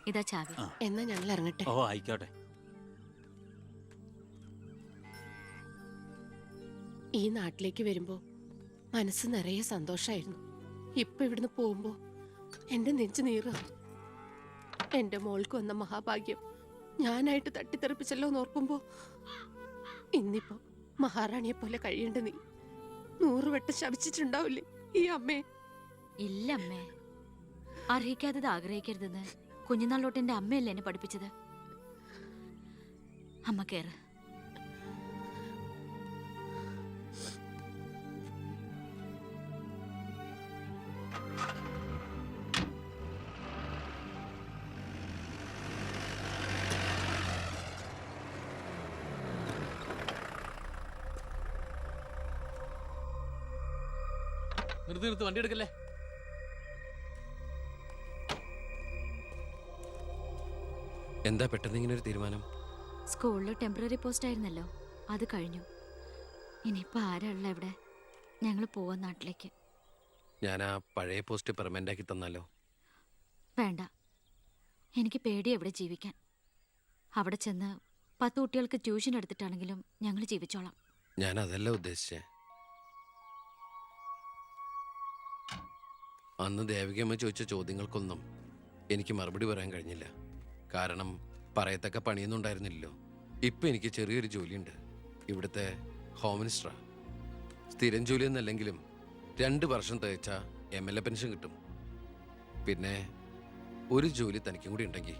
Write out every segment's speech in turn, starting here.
ഇതാ ചാവി. എന്നാ ഞങ്ങൾ ഇറങ്ങട്ടെ. ഓ ആയിക്കോട്ടെ. ഈ നാട്ടിലേക്ക് വരുമ്പോ മനസ്സ് നിറയെ സന്തോഷായിരുന്നു. ഇപ്പൊ ഇവിടുന്ന് പോകുമ്പോ എന്റെ നെഞ്ചു നീറ. എന്റെ മോൾക്ക് വന്ന മഹാഭാഗ്യം ഞാനായിട്ട് തട്ടിത്തെറിപ്പിച്ചല്ലോ എന്നോർക്കുമ്പോ ഇന്നിപ്പോ മഹാറാണിയെ പോലെ കഴിയേണ്ട നീ 100 വട്ടം ശപിച്ചിട്ടുണ്ടാവില്ലേ ഈ അമ്മേ? ഇല്ല അമ്മേ, അർഹിക്കാത്തത് ആഗ്രഹിക്കരുതെന്ന് കുഞ്ഞുനാളോട്ട് എന്റെ അമ്മയല്ലേ എന്നെ പഠിപ്പിച്ചത്. അമ്മ കേറ്. നിർത്തി വണ്ടി എടുക്കല്ലേ. എന്താ പെട്ടെന്ന് ഇങ്ങനെ ഒരു തീരുമാനം? സ്കൂളിൽ ടെമ്പററി പോസ്റ്റ് ആയിരുന്നല്ലോ, അത് കഴിഞ്ഞു. ഇനിയിപ്പോ ആരാ ഉള്ള ഇവിടെ? ഞങ്ങൾ പോവാൻ നാട്ടിലേക്ക്. ഞാൻ ആ പഴയ പോസ്റ്റ് പെർമനന്റ് ആക്കി തന്നാലോ? വേണ്ട, എനിക്ക് പേടിയാ ഇവിടെ ജീവിക്കാൻ. അവിടെ ചെന്ന് 10 കുട്ടികൾക്ക് ട്യൂഷൻ എടുത്തിട്ടാണെങ്കിലും ഞങ്ങൾ ജീവിച്ചോളാം. ഞാൻ അതല്ല ഉദ്ദേശിച്ചേ. അന്ന് ദേവികമ്മ ചോദിച്ച ചോദ്യങ്ങൾക്കൊന്നും എനിക്ക് മറുപടി പറയാൻ കഴിഞ്ഞില്ല. കാരണം പറയത്തക്ക പണിയൊന്നും ഉണ്ടായിരുന്നില്ലല്ലോ. ഇപ്പം എനിക്ക് ചെറിയൊരു ജോലിയുണ്ട്, ഇവിടുത്തെ ഹോം മിനിസ്റ്ററാ. സ്ഥിരം ജോലിയൊന്നല്ലെങ്കിലും 2 വർഷം തികച്ച MLA പെൻഷൻ കിട്ടും. പിന്നെ ഒരു ജോലി തനിക്കും കൂടി ഉണ്ടെങ്കിൽ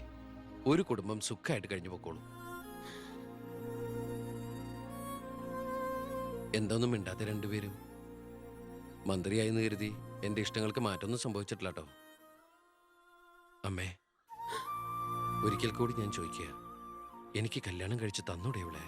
ഒരു കുടുംബം സുഖമായിട്ട് കഴിഞ്ഞു പോക്കോളും. എന്തൊന്നും മിണ്ടാത്ത രണ്ടുപേരും. മന്ത്രിയായെന്ന് കരുതി എന്റെ ഇഷ്ടങ്ങൾക്ക് മാറ്റമൊന്നും സംഭവിച്ചിട്ടില്ല കേട്ടോ. അമ്മേ, ഒരിക്കൽ കൂടി ഞാൻ ചോദിക്കുക, എനിക്ക് കല്യാണം കഴിച്ച് തന്നൂടെ ഇവിടെ?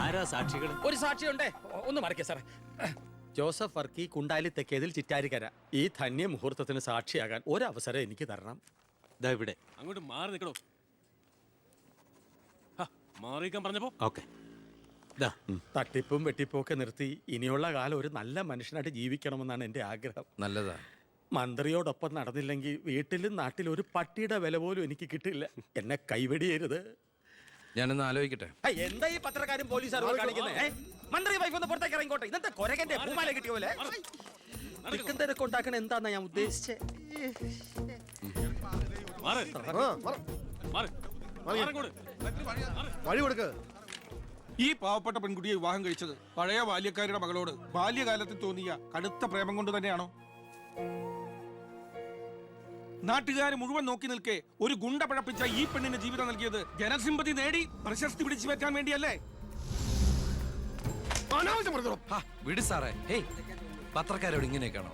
ആരാ സാക്ഷികൾ? ഒരു സാക്ഷിയുണ്ടേ, ഒന്ന് മറക്കേ സാറേ. ജോസഫ് വർക്കി, കുണ്ടാലി തെക്കേതിൽ, ചിറ്റാരിക്കര. ഈ ധന്യ മുഹൂർത്തത്തിന് സാക്ഷിയാകാൻ ഒരവസരം എനിക്ക് തരണം. ദാ ഇവിടെ. അങ്ങോട്ട് മാറി നിൽക്കണോ? മാറിയിക്കാൻ പറഞ്ഞപ്പോ ഓക്കെ. തട്ടിപ്പും വെട്ടിപ്പും ഒക്കെ നിർത്തി ഇനിയുള്ള കാലം ഒരു നല്ല മനുഷ്യനായിട്ട് ജീവിക്കണമെന്നാണ് എൻ്റെ ആഗ്രഹം. നല്ലതാ. മന്ത്രിയോടൊപ്പം നടന്നില്ലെങ്കിൽ വീട്ടിലും നാട്ടിലും ഒരു പട്ടിയുടെ വില പോലും എനിക്ക് കിട്ടില്ല. എന്നെ കൈവെടിയരുത്. ഞാനൊന്ന് ആലോചിക്കട്ടെ. എന്താ ഈ പത്രക്കാരും പോലീസുകാരും കാണിക്കുന്നത്? മന്ത്രി വൈഫ് ഒന്ന് പുറത്തേക്ക് ഇറങ്ങിക്കോട്ടെ. ഇന്നത്തെ കൊരകന്റെ പൂമാല കിട്ടിയ പോലെ തിരക്ക് ഉണ്ടാക്കണ എന്താന്നാ ഞാൻ ഉദ്ദേശിച്ചേ. വഴി കൊടുക്ക്. ഈ പാവപ്പെട്ട പെൺകുട്ടിയെ വിവാഹം കഴിച്ചത് പഴയ ബാല്യക്കാരുടെ മകളോട് ബാല്യകാലത്തിൽ തോന്നിയ കടുത്ത പ്രേമം കൊണ്ട് തന്നെയാണോ? നാട്ടുകാർ മുഴുവൻ നോക്കി നിൽക്കെ ഒരു ഗുണ്ട പഴപ്പിച്ച ഈ പെണ്ണിന് ജീവിതം നൽകിയത് ജനസിമ്പതി നേടി പ്രശസ്തി പിടിച്ചു പറ്റാൻ വേണ്ടിയല്ലേ? വിട് സാറേ. പത്രക്കാരോട് ഇങ്ങനെയൊക്കെയാണോ?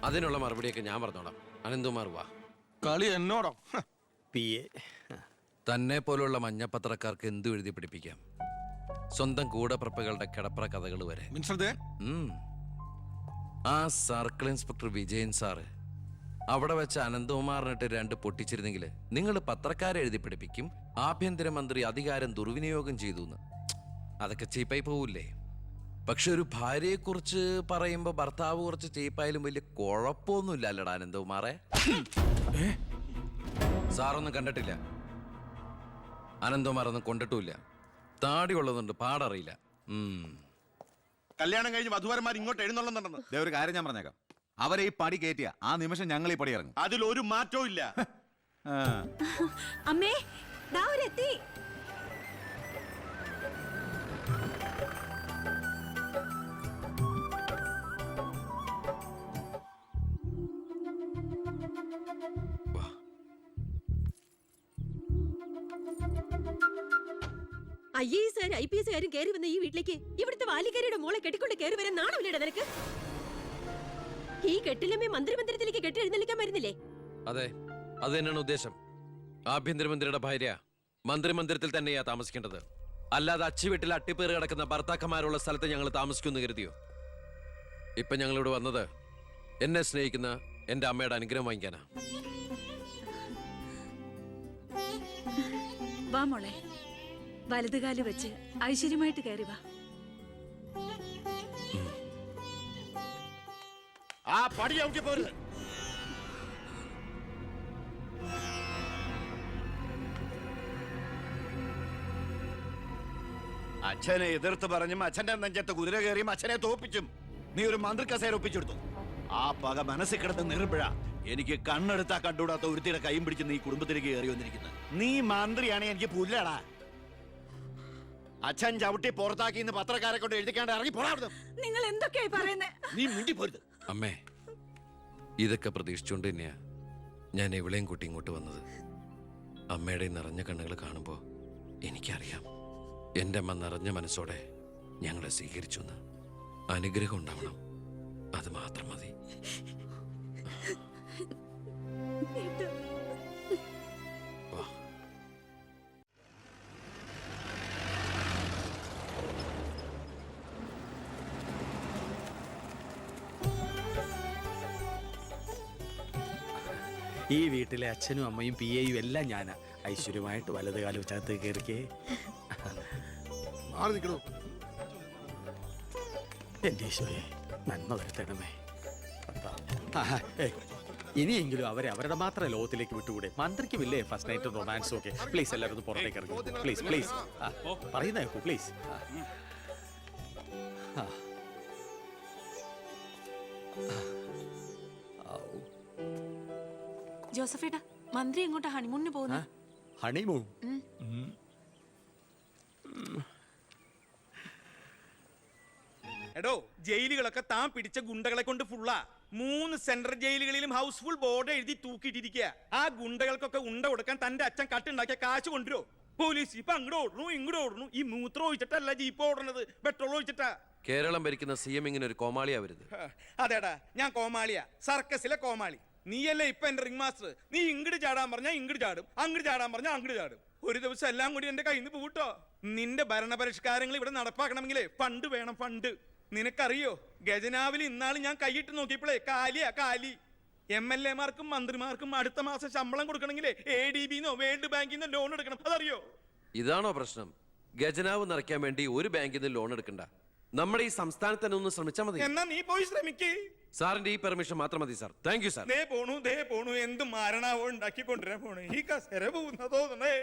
അതിനുള്ള മറുപടിയൊക്കെ ഞാൻ പറഞ്ഞോളാം. അനന്തുമാർ വാ. കളി എന്നോടോ? തന്നെ പോലുള്ള മഞ്ഞപ്പത്രക്കാർക്ക് എന്തു എഴുതി പിടിപ്പിക്കാം. സ്വന്തം കൂടപ്പിറപ്പുകളുടെ കിടപ്ര കഥകൾ വരെ. ആ സർക്കിൾ ഇൻസ്പെക്ടർ വിജയൻ സാറ് അവിടെ വെച്ച് അനന്തകുമാറിനിട്ട് 2 പൊട്ടിച്ചിരുന്നെങ്കിൽ നിങ്ങൾ പത്രക്കാരെ എഴുതി പിടിപ്പിക്കും ആഭ്യന്തരമന്ത്രി അധികാരം ദുർവിനിയോഗം ചെയ്തു എന്ന്. അതൊക്കെ ചീപ്പായി പോവില്ലേ? പക്ഷെ ഒരു ഭാര്യയെക്കുറിച്ച് പറയുമ്പോ ഭർത്താവ് കുറച്ച് ചീപ്പായാലും വലിയ കുഴപ്പമൊന്നുമില്ല അല്ലടാ അനന്തകുമാറെ. സാറൊന്നും കണ്ടിട്ടില്ല, അനന്തകുമാറൊന്നും കൊണ്ടിട്ടുമില്ല. താടി ഉള്ളതുകൊണ്ട് പാടറിയില്ല. കല്യാണം കഴിഞ്ഞ് വധുവരന്മാർ ഇങ്ങോട്ട് എഴുന്നള്ളുന്നുണ്ടെന്ന്. ഒരു കാര്യം ഞാൻ പറഞ്ഞേക്കാം, അവരെ ഈ പടി കയറ്റിയ ആ നിമിഷം ഞങ്ങൾ ഈ പടി ഇറങ്ങും. അതിലൊരു മാറ്റവും ഇല്ല. അമ്മേ, ദാ അവരെത്തി. IAS IPS കയറി വന്ന ഈ വീട്ടിലേക്ക് ഇവിടുത്തെ വാലിക്കാരിയുടെ മോളെ കെട്ടിക്കൊണ്ട് കയറി വരാൻ നാണമില്ലടാ നിനക്ക്? ഈ കെട്ടിലമ്മേ മന്ത്രിമന്ദിരത്തിലേക്ക് കെട്ടി എഴുന്നള്ളിക്കാൻ വരുന്നില്ലേ? അതെ, അത് തന്നെയാണ് ഉദ്ദേശം. ആഭ്യന്തരമന്ത്രിയുടെ ഭാര്യ മന്ത്രിമന്ദിരത്തിൽ തന്നെയാ താമസിക്കേണ്ടത്. അല്ലാതെ അച്ചുവീട്ടിൽ അട്ടിപ്പേറ് കിടക്കുന്ന ഭർത്താക്കന്മാരുള്ള സ്ഥലത്ത് ഞങ്ങൾ താമസിക്കുമെന്ന് കരുതിയോ? ഇപ്പൊ ഞങ്ങളിവിടെ വന്നത് എന്നെ സ്നേഹിക്കുന്ന എന്റെ അമ്മയുടെ അനുഗ്രഹം വാങ്ങിക്കാനാ. വാ മോളെ, വലതുകാല് വെച്ച് ഐശ്വര്യമായിട്ട് കയറി വാ. ആ പടി ഔട്ടി പോരുത്. അച്ഛനെ എതിർത്ത് പറഞ്ഞും അച്ഛന്റെ നെഞ്ചത്ത് കുതിര കയറിയും അച്ഛനെ തോപ്പിച്ചും നീ ഒരു മന്ത്രി കസേര ഒപ്പിച്ചെടുത്തു. ആ പക മനസ്സിൽ കിടന്ന് നീറുമ്പോഴാ എനിക്ക് കണ്ണെടുത്താ കണ്ടുകൂടാത്ത ഒരുത്തിയുടെ കൈയും പിടിച്ച് നീ കുടുംബത്തിലേക്ക് കയറി വന്നിരിക്കുന്നത്. നീ മന്ത്രിയാണെ എനിക്ക് പുല്ലാടാ. അച്ഛൻ ചവിട്ടി പുറത്താക്കി ഇന്ന് പത്രക്കാരെ കൊണ്ട് എഴുതിക്കാണ്ട് ഇറങ്ങി പോടാ. നിങ്ങൾ എന്തൊക്കെയായി പറയുന്നേ? നീ മിണ്ടി പോരുത്. അമ്മേ, ഇതൊക്കെ പ്രതീക്ഷിച്ചുകൊണ്ട് തന്നെയാ ഞാൻ എവിടെയും കൂട്ടി ഇങ്ങോട്ട് വന്നത്. അമ്മയുടെ നിറഞ്ഞ കണ്ണുകൾ കാണുമ്പോൾ എനിക്കറിയാം എൻ്റെ അമ്മ നിറഞ്ഞ മനസ്സോടെ ഞങ്ങളെ സ്വീകരിച്ചു എന്ന്. അനുഗ്രഹം ഉണ്ടാവണം, അത് മാത്രം മതി. വാ. ഈ വീട്ടിലെ അച്ഛനും അമ്മയും പി എയും എല്ലാം ഞാനാ. ഐശ്വര്യമായിട്ട് വലത് കാലം വെച്ചകത്ത് കയറിക്കേ. മാറി നിൽക്കണോ? എന്റെ ഈശോയെ നന്മ വരുത്തണമേ. ഇനിയെങ്കിലും അവരെ അവരുടെ മാത്രം ലോകത്തിലേക്ക് വിട്ടുകൂടെ? മന്ത്രിക്കുമില്ലേ ഫസ്റ്റ് നൈറ്റ് റൊമാൻസും ഒക്കെ? പ്ലീസ് എല്ലാവരും ഒന്ന് പുറത്തേക്ക് ഇറങ്ങും. പ്ലീസ് പ്ലീസ് പറയുന്ന കേൾക്കൂ പ്ലീസ്. ജോസഫേട്ടാ, മന്ത്രി എങ്ങോട്ടാ ഹണിമൂണിന് പോകുന്നു? ഹണിമൂൺ? എടോ, ജയിലുകളൊക്കെ താൻ പിടിച്ച ഗുണ്ടകളെ കൊണ്ട് ഫുള്ളാ. 3 സെൻട്രൽ ജയിലുകളിലും ഹൗസ്ഫുൾ ബോർഡ് എഴുതി തൂക്കിയിട്ടിരിക്കുക. ആ ഗുണ്ടകൾക്കൊക്കെ ഉണ്ട കൊടുക്കാൻ തന്റെ അച്ഛൻ കട്ടുണ്ടാക്കിയ കാശ് കൊണ്ടുവരോ? പോലീസ് ഇപ്പൊ അങ്ങോട്ട് ഓടുന്നു ഇങ്ങോട്ട് ഓടുന്നു. ഈ മൂത്രം ഒഴിച്ചിട്ടല്ല ജീപ്പ് ഓടുന്നത്, പെട്രോൾ ഒഴിച്ചിട്ടാ. കേരളം ഭരിക്കുന്ന CM ഇങ്ങനെ ഒരു കോമാളിയാവരുത്. അതേടാ, ഞാൻ കോമാളിയാ, സർക്കസിലെ കോമാളി. നീയല്ലേ ഇപ്പൊ എന്റെ റിംഗ് മാസ്റ്റർ. നീ ഇങ്ങോട്ട് ചാടാൻ പറഞ്ഞാ ഇങ്ങോട്ട് ചാടും, അങ്ങോട്ട് ചാടാൻ പറഞ്ഞാ അങ്ങോട്ട് ചാടും. ഒരു ദിവസം എല്ലാം കൂടി എന്റെ കയ്യിൽ നിന്ന് പോട്ടോ. നിന്റെ ഭരണപരിഷ്കാരങ്ങൾ ഇവിടെ നടപ്പാക്കണമെങ്കിലേ ഫണ്ട് വേണം, ഫണ്ട്. നിനക്കറിയോ, ഖജനാവിൽ ഇന്നാള് ഞാൻ കൈയിട്ട് നോക്കിയപ്പോഴേ കാലിയാ കാലി. MLA മാർക്കും മന്ത്രിമാർക്കും അടുത്ത മാസം ശമ്പളം കൊടുക്കണമെങ്കിലേ ADB-ന്നോ വേൾഡ് ബാങ്കിന്നോ ലോൺ എടുക്കണം. അതറിയോ? ഇതാണോ പ്രശ്നം? ഖജനാവ് നിറയ്ക്കാൻ വേണ്ടി ഒരു ബാങ്കിൽ നിന്ന് ലോൺ എടുക്കണ്ട. നമ്മുടെ ഈ സംസ്ഥാനത്ത് തന്നെ ഒന്ന് ശ്രമിച്ചാൽ മതി. എന്നാ നീ പോയി ശ്രമിക്കേ. സാറിന്റെ ഈ പെർമിഷൻ മാത്രം മതി സാർ. Thank you sir. ദേ പോണു എന്ത് മാരണാവോ ഉണ്ടാക്കിക്കൊണ്ടിരാൻ പോണു. ഈ കസേര പോകുന്ന തോന്നണേ.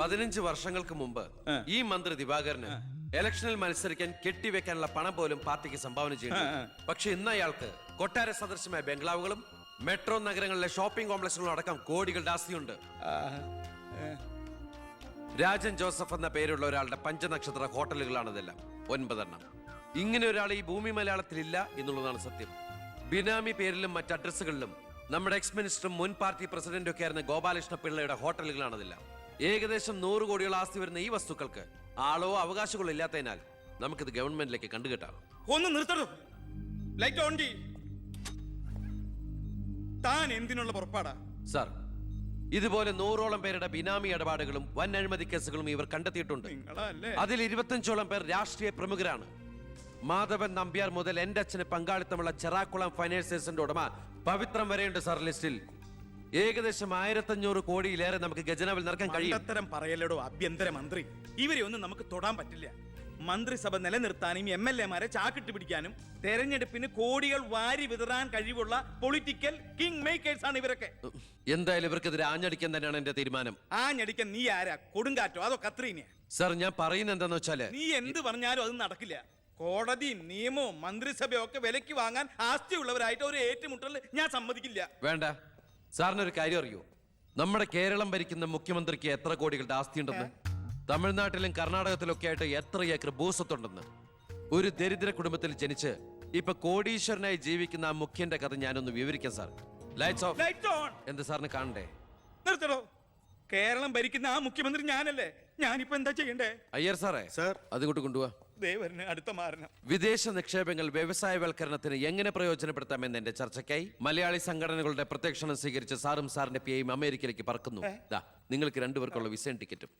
15 വർഷങ്ങൾക്ക് മുമ്പ് ഈ മന്ത്രി ദിവാകരന് ഇലക്ഷനിൽ മത്സരിക്കാൻ കെട്ടിവെക്കാനുള്ള പണം പോലും പാർട്ടിക്ക് സംഭാവന ചെയ്യുന്നു. പക്ഷെ ഇന്ന് അയാൾക്ക് കൊട്ടാര സദൃശമായ ബംഗ്ലാവുകളും മെട്രോ നഗരങ്ങളിലെ ഷോപ്പിംഗ് കോംപ്ലക്സുകളും അടക്കം കോടികളുടെ ആസ്തിയുണ്ട്. രാജൻ ജോസഫ് എന്ന പേരുള്ള ഒരാളുടെ പഞ്ചനക്ഷത്ര ഹോട്ടലുകളാണ് ഇതെല്ലാം, 9 എണ്ണം. ഇങ്ങനെ ഒരാൾ ഈ ഭൂമി മലയാളത്തിലില്ല എന്നുള്ളതാണ് സത്യം. ബിനാമി പേരിലും മറ്റ് അഡ്രസ്സുകളിലും നമ്മുടെ എക്സ് മിനിസ്റ്ററും മുൻ പാർട്ടി പ്രസിഡന്റും ഒക്കെ ആയിരുന്ന ഗോപാലകൃഷ്ണ പിള്ളയുടെ ഹോട്ടലുകളാണിതെല്ലാം. ഏകദേശം 100 കോടിയോളം ആസ്തി വരുന്ന ഈ വസ്തുക്കൾക്ക് ആളോ അവകാശങ്ങളോ ഇല്ലാത്തതിനാൽ നമുക്കിത് ഗവൺമെന്റിലേക്ക് കണ്ടുകെട്ടാം. ഒന്ന് നിർത്തണോ? ലൈറ്റ് ഓൺ ചെയ്യ്. താൻ എന്തിനുള്ള പുറപ്പാടാ? സാർ, ഇതുപോലെ 100ഓളം പേരുടെ ബിനാമി ഇടപാടുകളും വൻ അഴിമതി കേസുകളും ഇവർ കണ്ടെത്തിയിട്ടുണ്ട്. അതിൽ 25ഓളം പേർ രാഷ്ട്രീയ പ്രമുഖരാണ്. മാധവൻ നമ്പ്യാർ മുതൽ എന്റെ അച്ഛന് പങ്കാളിത്തമുള്ള ചെറാക്കുളം ഫൈനാൻസേഴ്സിന്റെ ഉടമ പവിത്രം വരെയുണ്ട് സാർ ലിസ്റ്റിൽ. ഏകദേശം 1500 കോടിയിലേറെ നമുക്ക് ഖജനാവിൽ നിറക്കാൻ കഴിയും. അത്തരം പറയലടോ ആഭ്യന്തര മന്ത്രി. ഇവരെ ഒന്നും നമുക്ക് തൊടാൻ പറ്റില്ല. മന്ത്രിസഭ നിലനിർത്താനും MLA-മാരെ ചാക്കിട്ട് പിടിക്കാനും തെരഞ്ഞെടുപ്പിന് കോടികൾ വാരി വിതറാൻ കഴിവുള്ള പൊളിറ്റിക്കൽ കിങ് മേക്കേഴ്സ് ആണ് ഇവരൊക്കെ. എന്തായാലും ഇവർക്കെതിരെ ആഞ്ഞടിക്കാൻ തന്നെയാണ് എന്റെ തീരുമാനം. ആഞ്ഞടിക്കാൻ നീ ആരാ? കൊടുങ്കാറ്റോ അതോ കത്രീനയാ? സാർ, ഞാൻ പറയുന്നത് എന്താന്ന് വെച്ചാല്, നീ എന്ത് പറഞ്ഞാലും അത് നടക്കില്ല. കോടതിയും നിയമവും മന്ത്രിസഭയും ഒക്കെ വിലക്ക് വാങ്ങാൻ ആസ്തിയുള്ളവരായിട്ട് ഒരു ഏറ്റുമുട്ടൽ ഞാൻ സമ്മതിക്കില്ല. വേണ്ട. സാറിനൊരു കാര്യം അറിയോ? നമ്മുടെ കേരളം ഭരിക്കുന്ന മുഖ്യമന്ത്രിക്ക് എത്ര കോടികളുടെ ആസ്തിയുണ്ടെന്ന്? തമിഴ്നാട്ടിലും കർണാടകത്തിലൊക്കെ ആയിട്ട് എത്ര ഏക്കർ ഭൂസ്വത്തുണ്ടെന്ന്? ഒരു ദരിദ്ര കുടുംബത്തിൽ ജനിച്ച് ഇപ്പൊ കോടീശ്വരനായി ജീവിക്കുന്ന ആ മുഖ്യന്റെ കഥ ഞാനൊന്ന് വിവരിക്കാം sir. Lights of. Light on. എന്ത് സാറിന് കാണണ്ടേ? നിർത്തടോ. കേരളം ഭരിക്കുന്ന ആ മുഖ്യമന്ത്രി ഞാനല്ലേ? ഞാനിപ്പോ എന്താ ചെയ്യണ്ടേ? അയ്യർ സാറേ, സർ. അതുകൊണ്ട് കൊണ്ടുപോവാ. ദേവരന് അടുത്ത മാരണം. വിദേശ നിക്ഷേപങ്ങൾ വ്യവസായവൽക്കരണത്തിന് എങ്ങനെ പ്രയോജനപ്പെടുത്താമെന്ന് എന്റെ ചർച്ചയ്ക്കായി മലയാളി സംഘടനകളുടെ പ്രത്യക്ഷണം സ്വീകരിച്ച സാറും സാറിന്റെ പിയും അമേരിക്കയിലേക്ക് പറക്കുന്നു. ദാ നിങ്ങൾക്ക് രണ്ടുപേർക്കുള്ള വിസയും ടിക്കറ്റും.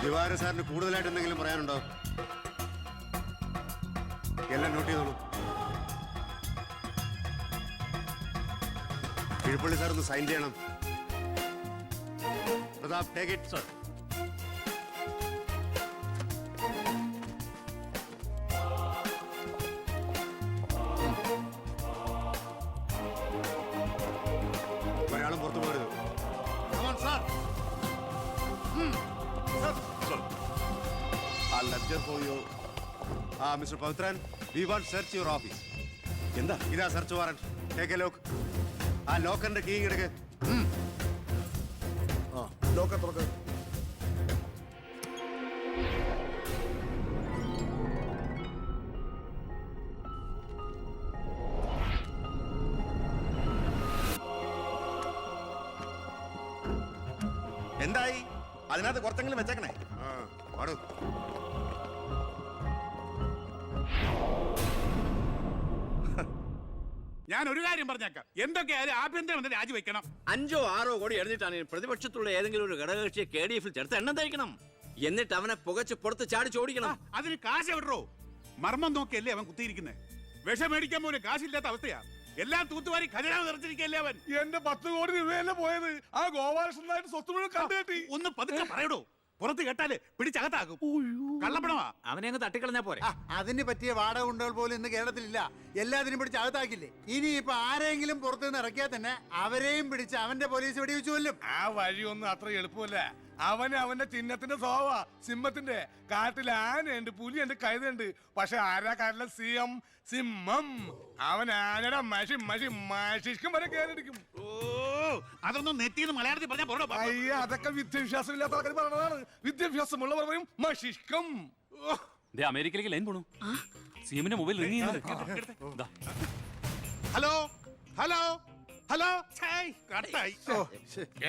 ദിവാര സാറിന് കൂടുതലായിട്ട് എന്തെങ്കിലും പറയാനുണ്ടോ? എല്ലാം നോട്ട് ചെയ്തോളൂ. കിഴിപ്പള്ളി സാർ ഒന്ന് സൈൻ ചെയ്യണം. Pratap, take it sir. ഒരാളും പുറത്തു പോകരുത്. Lecture for you. Mister Pavithran, we want search your office. എന്താ? ഇതാ search warrant. Take a lock. ആ ലോക്കറിന്റെ കീ എടുക്ക്. ലോക്കർ തുറക്ക്. എന്തായി? അതിനകത്ത് കുറച്ചെങ്കിലും വെച്ചേക്കണേ. പാടൂ. ഞാൻ ഒരു കാര്യം പറഞ്ഞേക്കാം, എന്തൊക്കെയായാലും ആഭ്യന്തരമന്ത്രി രാജിവെക്കണം. 5 or 6 കോടി എഴുതിട്ടാണ് പ്രതിപക്ഷത്തുള്ള ഏതെങ്കിലും ഒരു ഘടകകക്ഷിയെ KDF ചേർത്ത് എണ്ണം തയ്ക്കണം. എന്നിട്ട് അവനെ പുകച്ച് പുറത്ത് ചാടിച്ചോടിക്കണം. അതിന് കാശ് എവിടോ? മർമ്മം നോക്കിയല്ലേ അവൻ കുത്തിയിരിക്കുന്നത്. വിഷം മേടിക്കാൻ പോലും കാശില്ലാത്ത അവസ്ഥയാ. എല്ലാം തൂത്തുവാരി ഖജനാവ് നിറച്ചിരിക്കല്ലേ അവൻ. എന്റെ 10 കോടി രൂപയല്ലേ പോയത്. ആ ഗോപാലകൃഷ്ണനായിട്ട് സ്വത്ത് മുഴുവൻ കണ്ടുകെട്ടി. ഒന്ന് പതുക്കെ പറയടോ, പുറത്ത് കേട്ടാല് പിടിച്ചകത്താകും. കള്ളപ്പണമാ. അവനെ അങ്ങ് തട്ടിക്കളഞ്ഞാ പോരെ. അതിന് പറ്റിയ വാടക ഉണ്ടകൾ പോലും ഇന്ന് കേരളത്തിലില്ല. എല്ലാത്തിനും പിടിച്ച് അകത്താക്കില്ലേ. ഇനി ഇപ്പൊ ആരെങ്കിലും പുറത്തുനിന്ന് ഇറക്കിയാൽ തന്നെ അവരെയും പിടിച്ച് അവന്റെ പോലീസ് വെടിവെച്ചു കൊല്ലും. ആ വഴിയൊന്നും അത്ര എളുപ്പമല്ല. അവന്റെ ചിഹ്നത്തിന്റെ സ്വഭാവ. സിംഹത്തിന്റെ. കാട്ടിൽ ആനയുണ്ട്, പുലിയുണ്ട്, കഴുതയുണ്ട്. പക്ഷെ ആരാ കാട്ടിലെ സിംഹം? സിംഹം. അവൻ ആനയുടെ മഷിക്കും വരെ കയറിടിക്കും. ഓ, അതൊന്നും നെറ്റിന്ന് മലയാളത്തിൽ പറഞ്ഞാ പോരോ. അയ്യ, അതൊക്കെ വിദ്യാഭ്യാസം ഇല്ലാത്ത ആൾക്കാർ പറഞ്ഞതാണ്. വിദ്യാഭ്യാസമുള്ളവർ പറയും മഷിക്കും. അമേരിക്കയിലേക്ക് ലൈൻ പോണു. സിഎമ്മിന്റെ മൊബൈൽ റിംഗ് ചെയ്യുന്നുണ്ട്. Hello hello hello. കട്ടായി.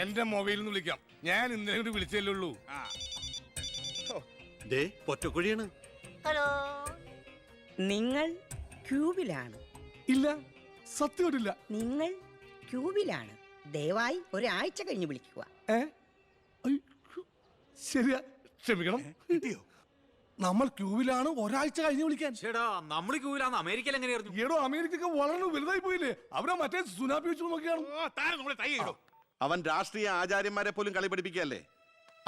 എന്റെ മൊബൈലിൽ നിന്ന് വിളിക്കാം. ഞാൻ ഇന്നലെ കൂടി വിളിച്ചല്ലേ ഉള്ളൂ. പൊറ്റക്കുഴിയാണ്. ഹലോ, നിങ്ങൾ ക്യൂബിലാണ്? ഇല്ല, സത്യമായിട്ടില്ല. നിങ്ങൾ ക്യൂബിലാണ്. ദയവായി ഒരാഴ്ച കഴിഞ്ഞ് വിളിക്കുക. ശരിയാ, ക്ഷമിക്കണം. നമ്മൾ ക്യൂവിലാണ്, ഒരാഴ്ച കഴിഞ്ഞ് വിളിക്കാൻ. നമ്മൾ ക്യൂവിലാണ്. അമേരിക്കയിൽ എങ്ങനെയായിരുന്നു? ഏടോ, അമേരിക്ക വളരെ വലുതായി പോയില്ലേ. അവരെ മറ്റേ സുനാപ്പി വെച്ച് നോക്കിയാണ്. അവൻ രാഷ്ട്രീയ ആചാര്യന്മാരെ പോലും കളി പഠിപ്പിക്കുകയല്ലേ.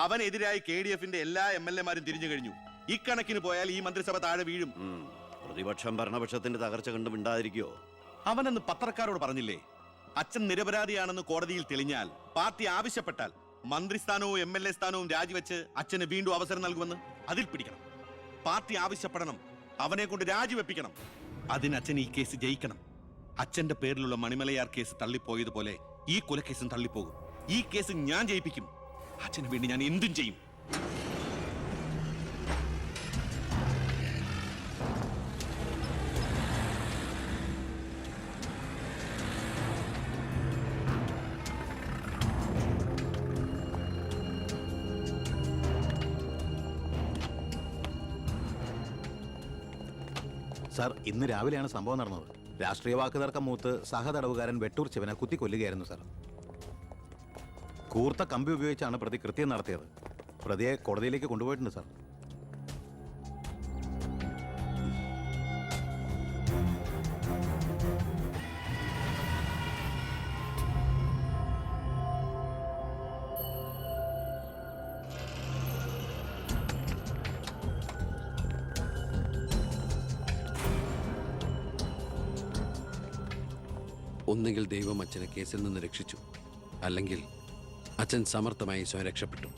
അവനെതിരായി KDFന്റെ എല്ലാ MLA-മാരും തിരിഞ്ഞു കഴിഞ്ഞു. ഇക്കണക്കിന് പോയാൽ ഈ മന്ത്രിസഭ താഴെ വീഴും. പ്രതിപക്ഷം ഭരണപക്ഷത്തിന്റെ തകർച്ച കണ്ട് മിണ്ടാതിരിക്കോ? അവനെന്ന് പത്രക്കാരോട് പറഞ്ഞില്ലേ, അച്ഛൻ നിരപരാധിയാണെന്ന് കോടതിയിൽ തെളിഞ്ഞാൽ പാർട്ടി ആവശ്യപ്പെട്ടാൽ മന്ത്രിസ്ഥാനവും MLA സ്ഥാനവും രാജിവെച്ച് അച്ഛന് വീണ്ടും അവസരം നൽകുമെന്ന്. അതിൽ പിടിക്കണം. പാർട്ടി ആവശ്യപ്പെടണം, അവനെ കൊണ്ട് രാജിവെപ്പിക്കണം. അതിന് അച്ഛൻ ഈ കേസ് ജയിക്കണം. അച്ഛന്റെ പേരിലുള്ള മണിമലയാർ കേസ് തള്ളിപ്പോയതുപോലെ ഈ കൊലക്കേസും തള്ളിപ്പോകും. ഈ കേസ് ഞാൻ ജയിപ്പിക്കും. അച്ഛന് വേണ്ടി ഞാൻ എന്തും ചെയ്യും. സാർ, ഇന്ന് രാവിലെയാണ് സംഭവം നടന്നത്. രാഷ്ട്രീയ വാക്കുതർക്കം മൂത്ത് സഹതടവുകാരൻ വെട്ടൂർ ശിവനെ കുത്തിക്കൊല്ലുകയായിരുന്നു സാർ. കൂർത്ത കമ്പി ഉപയോഗിച്ചാണ് പ്രതി കൃത്യം നടത്തിയത്. പ്രതിയെ കോടതിയിലേക്ക് കൊണ്ടുപോയിട്ടുണ്ട് സാർ. ഒന്നുകിൽ ദൈവം അച്ഛനെ കേസിൽ നിന്ന് രക്ഷിച്ചു, അല്ലെങ്കിൽ അച്ഛൻ സമർത്ഥമായി സ്വയം രക്ഷപ്പെട്ടു.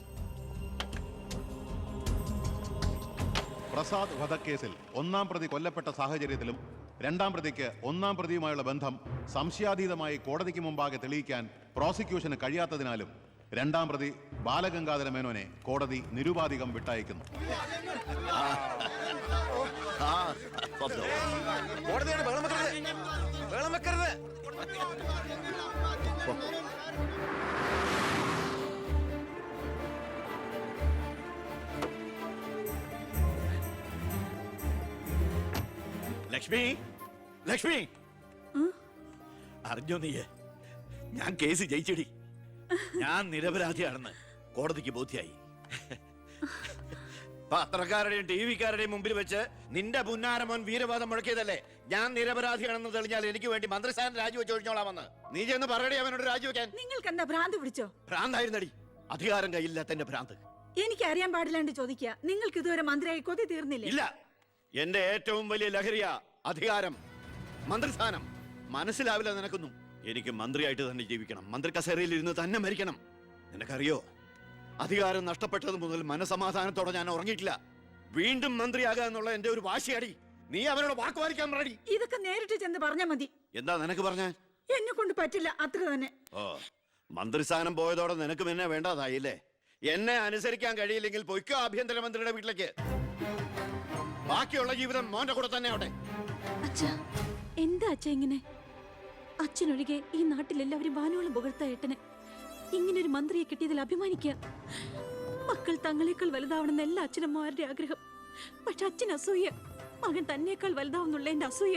പ്രസാദ് വധക്കേസിൽ 1-ാം പ്രതി കൊല്ലപ്പെട്ട സാഹചര്യത്തിലും 2-ാം പ്രതിക്ക് 1-ാം പ്രതിയുമായുള്ള ബന്ധം സംശയാതീതമായി കോടതിക്ക് മുമ്പാകെ തെളിയിക്കാൻ പ്രോസിക്യൂഷന് കഴിയാത്തതിനാലും 2-ാം പ്രതി ബാലഗംഗാധര മേനോനെ കോടതി നിരുപാധികം വിട്ടയക്കുന്നു. കോടതിയാണ് ബഹളം വെക്കരുത്. ലക്ഷ്മി, ലക്ഷ്മി, അറിഞ്ഞോ നീ? ഞാൻ കേസ് ജയിച്ചടി. ഞാൻ നിരപരാധിയാണെന്ന് കോടതിക്ക് ബോധ്യായി. പത്രക്കാരുടെയും ടി വിക്കാരുടെയും മുമ്പിൽ വെച്ച് നിന്റെ പുന്നാരമോൻ വീരവാദം മുഴക്കിയതല്ലേ ഞാൻ നിരപരാധിയാണെന്ന് തെളിഞ്ഞാൽ എനിക്ക് വേണ്ടി മന്ത്രിസ്ഥാനം രാജിവെച്ച് ഒഴിഞ്ഞോളാമെന്ന്. നീ ചെന്ന് പറയടി അവനോട് രാജിവെക്കാൻ. നിങ്ങൾക്ക് എന്താ ഭ്രാന്ത് പിടിച്ചോ? ഭ്രാന്തായിരുന്നടി, അധികാരം കയ്യില്ലാത്തന്റെ ഭ്രാന്ത്. എനിക്ക് അറിയാൻ പാടില്ലാണ്ട് ചോദിക്കുക, നിങ്ങൾക്ക് ഇതുവരെ മന്ത്രിയായി കൊതി തീർന്നില്ലേ? ഇല്ല, എന്റെ ഏറ്റവും വലിയ ലഹരിയ അധികാരം, മന്ത്രിസ്ഥാനം. മനസ്സിലാവില്ല നിനക്കൊന്നും. എനിക്ക് മന്ത്രിയായിട്ട് തന്നെ ജീവിക്കണം, മന്ത്രി കസേരയിൽ ഇരുന്ന് തന്നെ മരിക്കണം. നിനക്കറിയോ, അധികാരം നഷ്ടപ്പെട്ടത് മുതൽ മനസമാധാനത്തോടെ ഞാൻ ഉറങ്ങിയിട്ടില്ല. വീണ്ടും മന്ത്രിയാകുക എന്നുള്ള എന്റെ ഒരു വാശിയാടി. നീ അവനോട് വാക്ക് പാലിക്കാൻ പറയടി. ഇതൊക്കെ നേരിട്ട് ചെന്ന് പറഞ്ഞാ മതി. എന്താ നിനക്ക് പറഞ്ഞാൽ? എന്നെ കൊണ്ട് പറ്റില്ല, അത്ര തന്നെ. ഓ, മന്ത്രിസ്ഥാനം പോയതോടെ നിനക്കും എന്നെ വേണ്ടതായില്ലേ? എന്നെ അനുസരിക്കാൻ കഴിയില്ലെങ്കിൽ പൊയ്ക്കോ ആഭ്യന്തരമന്ത്രിയുടെ വീട്ടിലേക്ക്. ബാക്കിയുള്ള ജീവിതം മോന്റെ കൂടെ തന്നെ അവിടെ. എന്താ അച്ഛ ഇങ്ങനെ? അച്ഛനൊഴികെ ഈ നാട്ടിലെല്ലാവരും വാനോളം പുകഴ്ത്ത ഏട്ടനെ. ഇങ്ങനൊരു മന്ത്രിയെ കിട്ടിയതിൽ അഭിമാനിക്കുക. മക്കൾ തങ്ങളെക്കാൾ വലുതാവണമെന്ന് എല്ലാ അച്ഛനമ്മമാരുടെ ആഗ്രഹം. പക്ഷെ അച്ഛൻ അസൂയ. മകൻ തന്നേക്കാൾ വലുതാവുന്നുള്ള എന്റെ അസൂയ.